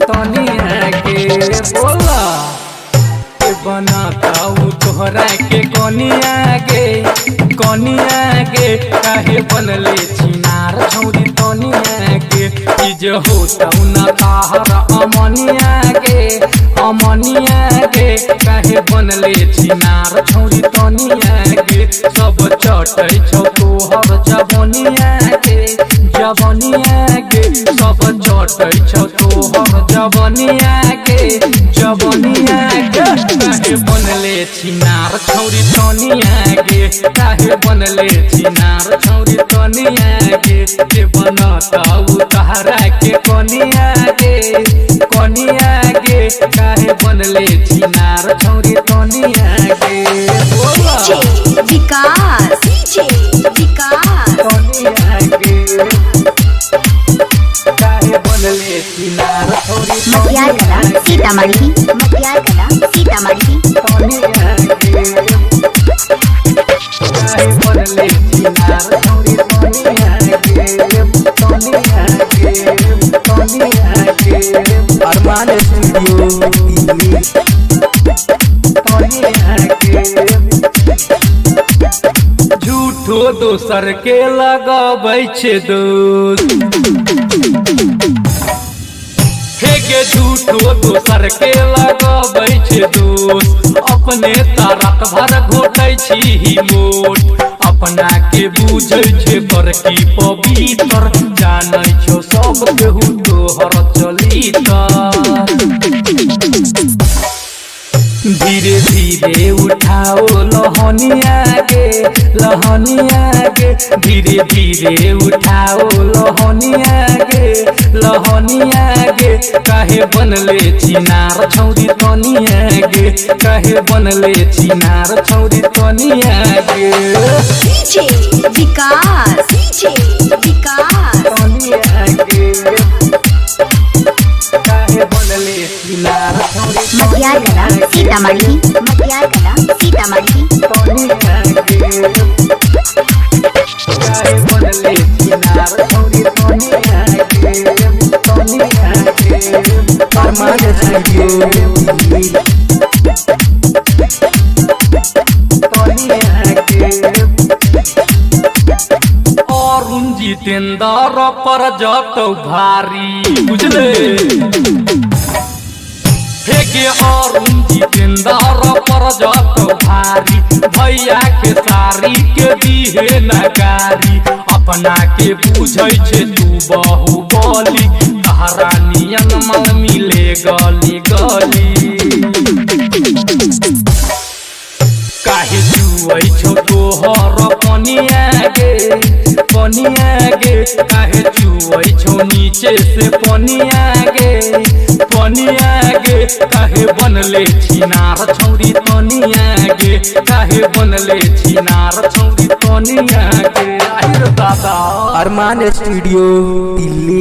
तनिया के बोला बनाताऊ तोहरा के कनिया गे काहे बनले छिनार छौरी तनिया के इज होताऊ न ताहर अमनिया के काहे बनले छिनार छौरी तनिया के सब चटै छौ तोहर जवनिया के सब चटै छौ तोहर जवनिया के काहे बनले छिनार छौरी तनिया गे काहे बनले छिनार छौरी तनिया गे बनताऊ तहरा के कनिया गे काहे बनले छिनार छौरी तनिया गे विकास तनिया गे काहे बनले छिनार छौरी मटियार सीतामढ़ी तनिया गे काहे बनले छिनार छौरी तनिया गे अरमान स्टूडियो दिल्ली झूठो दोसर के लगाबै छै दोस्त हे झूठो दोसर के लगाबै छै दोस्त अपने तारक भर घोटै छी मोट अपना के बुझै छै बड़की पवित्र जानै छौ सब केहू तोहर धीरे धीरे उठाओ लहनिया गे धीरे धीरे उठाओ लहनिया गे काहे बनले छिनार छौरी तनिया गे काहे बनले छिनार छौरी तनिया गे विकास तनिया गे काहे बनले छिनार छौरी मटियार सीतामढ़ी तनिया गे काहे बनले छिनार छौरी तनिया गे अरमान स्टूडियो दिल्ली तनिया गे अरुण जितेंद्र पर जतौ भारी बुझले हे अरुण जितेंद्र पर जतौ भारी भैया के सारी के दिहे नगारी अपना के बुझै छै तू बाहुबली तहरा नियन मन मिले गली काहे जुऐ छौ तोहर कनिया गे काहे जुऐ छौ नीचे से पनिया गे काहे बनले छिनार छौरी तनिया गे काहे बनले छिनार छौरी तनिया गे दादा अरमान स्टूडियो दिल्ली।